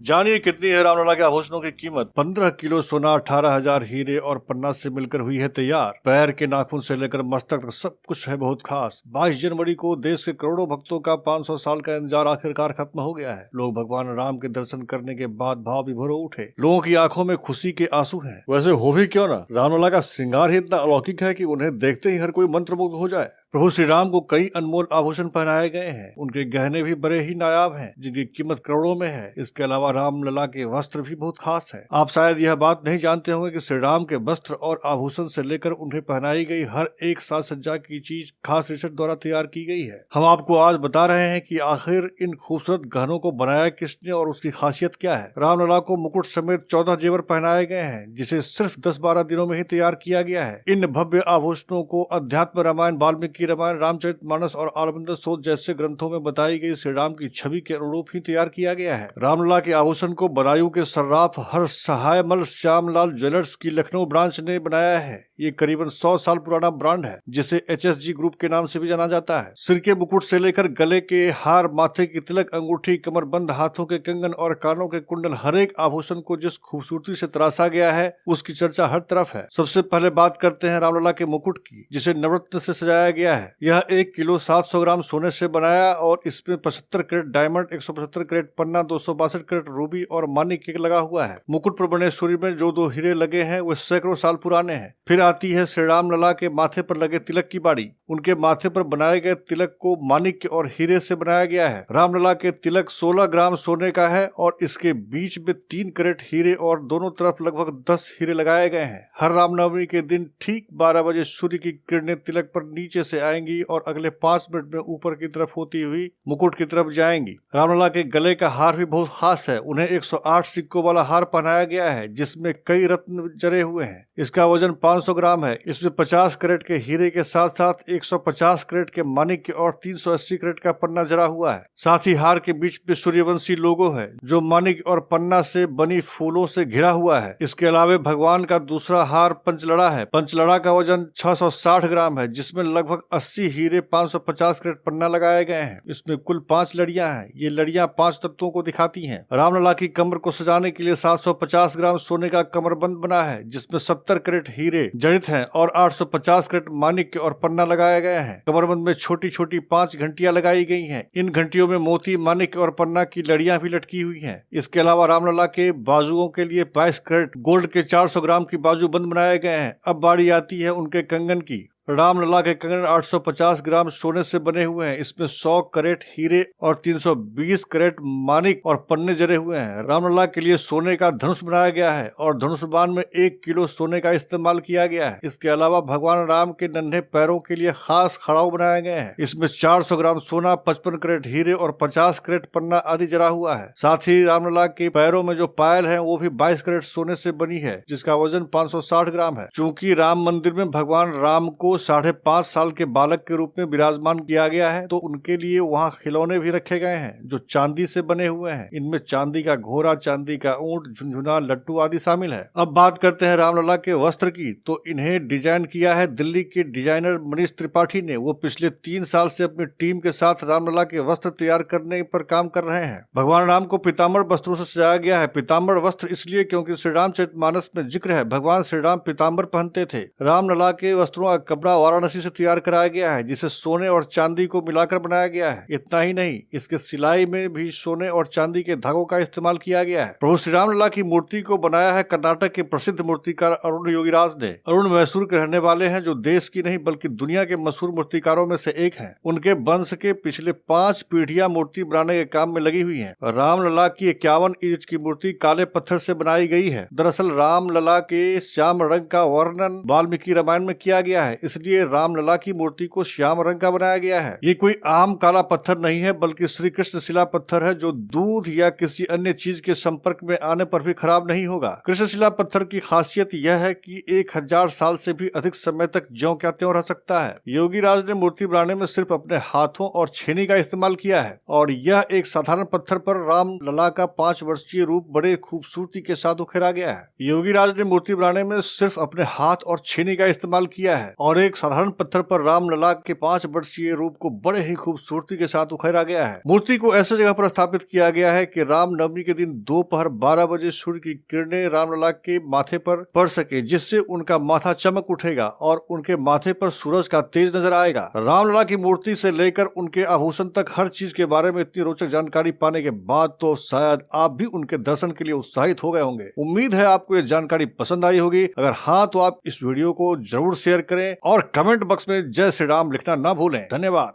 जानिए कितनी है रामलला के आभूषणों की कीमत। 15 किलो सोना, 18,000 हीरे और पन्ना से मिलकर हुई है तैयार। पैर के नाखून से लेकर मस्तक तक सब कुछ है बहुत खास। 22 जनवरी को देश के करोड़ों भक्तों का 500 साल का इंतजार आखिरकार खत्म हो गया है। लोग भगवान राम के दर्शन करने के बाद भाव विभोर हो उठे। लोगों की आंखों में खुशी के आंसू हैं। वैसे हो भी क्यों ना, रामलला का श्रृंगार ही इतना अलौकिक है कि उन्हें देखते ही हर कोई मंत्रमुग्ध हो जाए। प्रभु श्री राम को कई अनमोल आभूषण पहनाए गए हैं। उनके गहने भी बड़े ही नायाब हैं, जिनकी कीमत करोड़ों में है। इसके अलावा रामलला के वस्त्र भी बहुत खास हैं। आप शायद यह बात नहीं जानते होंगे कि श्री राम के वस्त्र और आभूषण से लेकर उन्हें पहनाई गई हर एक साज सज्जा की चीज खास रिसर्च द्वारा तैयार की गई है। हम आपको आज बता रहे हैं कि आखिर इन खूबसूरत गहनों को बनाया किसने और उसकी खासियत क्या है। रामलला को मुकुट समेत 14 जेवर पहनाए गए हैं, जिसे सिर्फ 10-12 दिनों में ही तैयार किया गया है। इन भव्य आभूषणों को अध्यात्म रामायण, वाल्मीकि रामायण, रामचरितमानस और आलमगीर शोध जैसे ग्रंथों में बताई गई श्री राम की छवि के अनुरूप ही तैयार किया गया है। रामलला के आभूषण को बदायूं के सर्राफ हर्ष सहायमल श्यामलाल ज्वेलर्स की लखनऊ ब्रांच ने बनाया है। ये करीबन 100 साल पुराना ब्रांड है, जिसे HSG ग्रुप के नाम से भी जाना जाता है। सिर के मुकुट से लेकर गले के हार, माथे की तिलक, अंगूठी, कमरबंद, हाथों के कंगन और कानों के कुंडल, हर एक आभूषण को जिस खूबसूरती से तराशा गया है उसकी चर्चा हर तरफ है। सबसे पहले बात करते हैं रामलला के मुकुट की, जिसे नवरत्न से सजाया गया है। यह 1 किलो 700 ग्राम सोने से बनाया और इसमें 75 कैरेट डायमंड, 175 कैरेट पन्ना, 262 कैरेट रूबी और मानिक लगा हुआ है। मुकुट पर बने सूर्य में जो 2 हीरे लगे हैं वे सैकड़ों साल पुराने हैं। फिर आती है श्री रामलला के माथे पर लगे तिलक की बारी। उनके माथे पर बनाए गए तिलक को मानिक और हीरे से बनाया गया है। रामलला के तिलक 16 ग्राम सोने का है और इसके बीच में 3 कैरेट हीरे और दोनों तरफ लगभग 10 हीरे लगाए गए हैं। हर रामनवमी के दिन ठीक 12 बजे सूर्य की किरणें तिलक पर नीचे से आएंगी और अगले 5 मिनट में ऊपर की तरफ होती हुई मुकुट की तरफ जाएंगी। रामलला के गले का हार भी बहुत खास है। उन्हें 108 सिक्कों वाला हार पहनाया गया है, जिसमें कई रत्न जड़े हुए हैं। इसका वजन 500 ग्राम है। इसमें 50 कैरेट के हीरे के साथ साथ 150 कैरेट के मानिक और 380 कैरेट का पन्ना जड़ा हुआ है। साथ ही हार के बीच में सूर्यवंशी लोगो है, जो मानिक और पन्ना से बनी फूलों से घिरा हुआ है। इसके अलावा भगवान का दूसरा हार पंचलड़ा है। पंचलड़ा का वजन 660 ग्राम है, जिसमें लगभग 80 हीरे, 550 कैरेट पन्ना लगाए गए हैं। इसमें कुल 5 लड़ियां हैं। ये लड़ियां 5 तत्वों को दिखाती हैं। रामलला की कमर को सजाने के लिए 750 ग्राम सोने का कमरबंद बना है, जिसमें 70 कैरेट हीरे जड़ित हैं और 850 कैरेट मानिक और पन्ना लगाए गए हैं। कमरबंद में छोटी छोटी 5 घंटियां लगाई गई हैं। इन घंटियों में मोती, मानिक और पन्ना की लड़ियां भी लटकी हुई हैं। इसके अलावा रामलला के बाजुओं के लिए 22 कैरेट गोल्ड के 400 ग्राम की बाजूबंद बनाए गए हैं। अब बारी आती है उनके कंगन की। रामलला के कंगन 850 ग्राम सोने से बने हुए हैं। इसमें 100 कैरेट हीरे और 320 कैरेट मानिक और पन्ने जड़े हुए हैं। रामलला के लिए सोने का धनुष बनाया गया है और धनुष बाण में 1 किलो सोने का इस्तेमाल किया गया है। इसके अलावा भगवान राम के नन्हे पैरों के लिए खास खड़ाऊ बनाए गए हैं। इसमें 400 ग्राम सोना, 55 कैरेट हीरे और 50 कैरेट पन्ना आदि जड़ा हुआ है। साथ ही रामलला के पैरों में जो पायल है वो भी 22 कैरेट सोने से बनी है, जिसका वजन 560 ग्राम है। चूंकि राम मंदिर में भगवान राम को 5.5 साल के बालक के रूप में विराजमान किया गया है, तो उनके लिए वहाँ खिलौने भी रखे गए हैं जो चांदी से बने हुए हैं। इनमें चांदी का घोड़ा, चांदी का ऊंट, झुनझुना, लट्टू आदि शामिल है। अब बात करते हैं रामलला के वस्त्र की, तो इन्हें डिजाइन किया है दिल्ली के डिजाइनर मनीष त्रिपाठी ने। वो पिछले 3 साल से अपनी टीम के साथ रामलला के वस्त्र तैयार करने पर काम कर रहे हैं। भगवान राम को पीताम्बर वस्त्रों से सजाया गया है। पीताम्बर वस्त्र इसलिए क्योंकि श्री रामचरितमानस में जिक्र है भगवान श्री राम पीताम्बर पहनते थे। रामलला के वस्त्रों का कपड़ा वाराणसी से तैयार कराया गया है, जिसे सोने और चांदी को मिलाकर बनाया गया है। इतना ही नहीं, इसके सिलाई में भी सोने और चांदी के धागों का इस्तेमाल किया गया है। प्रभु श्री रामलला की मूर्ति को बनाया है कर्नाटक के प्रसिद्ध मूर्तिकार अरुण योगीराज ने। अरुण मैसूर के रहने वाले हैं, जो देश की नहीं बल्कि दुनिया के मशहूर मूर्तिकारों में से एक हैं। उनके वंश के पिछले 5 पीढ़ियां मूर्ति बनाने के काम में लगी हुई हैं। रामलला की 51 इंच की मूर्ति काले पत्थर से बनाई गई है। दरअसल रामलला के श्याम रंग का वर्णन वाल्मीकि रामायण में किया गया है, इसलिए रामलला की मूर्ति को श्याम रंग का बनाया गया है। ये कोई आम काला पत्थर नहीं है, बल्कि श्री कृष्ण शिला पत्थर है, जो दूध या किसी अन्य चीज के संपर्क में आने पर भी खराब नहीं होगा। कृष्ण शिला पत्थर की खासियत यह है कि 1000 साल से भी अधिक समय तक ज्यों क्या त्यों रह सकता है। योगीराज ने मूर्ति बनाने में सिर्फ अपने हाथों और छेनी का इस्तेमाल किया है और यह एक साधारण पत्थर पर रामलला का 5 वर्षीय रूप बड़े खूबसूरती के साथ उखेरा गया है। योगीराज ने मूर्ति बनाने में सिर्फ अपने हाथ और छेनी का इस्तेमाल किया है और एक साधारण पत्थर पर राम लला के 5 वर्षीय रूप को बड़े ही खूबसूरती के साथ उकेरा गया है। मूर्ति को ऐसे जगह पर स्थापित किया गया है कि रामनवमी के दिन दोपहर 12 बजे सूर्य की किरणें रामलला के माथे पर पड़ सके, जिससे उनका माथा चमक उठेगा और उनके माथे पर सूरज का तेज नजर आएगा। रामलला की मूर्ति से लेकर उनके आभूषण तक हर चीज के बारे में इतनी रोचक जानकारी पाने के बाद तो शायद आप भी उनके दर्शन के लिए उत्साहित हो गए होंगे। उम्मीद है आपको ये जानकारी पसंद आई होगी। अगर हाँ तो आप इस वीडियो को जरूर शेयर करें और कमेंट बॉक्स में जय श्री राम लिखना ना भूलें। धन्यवाद।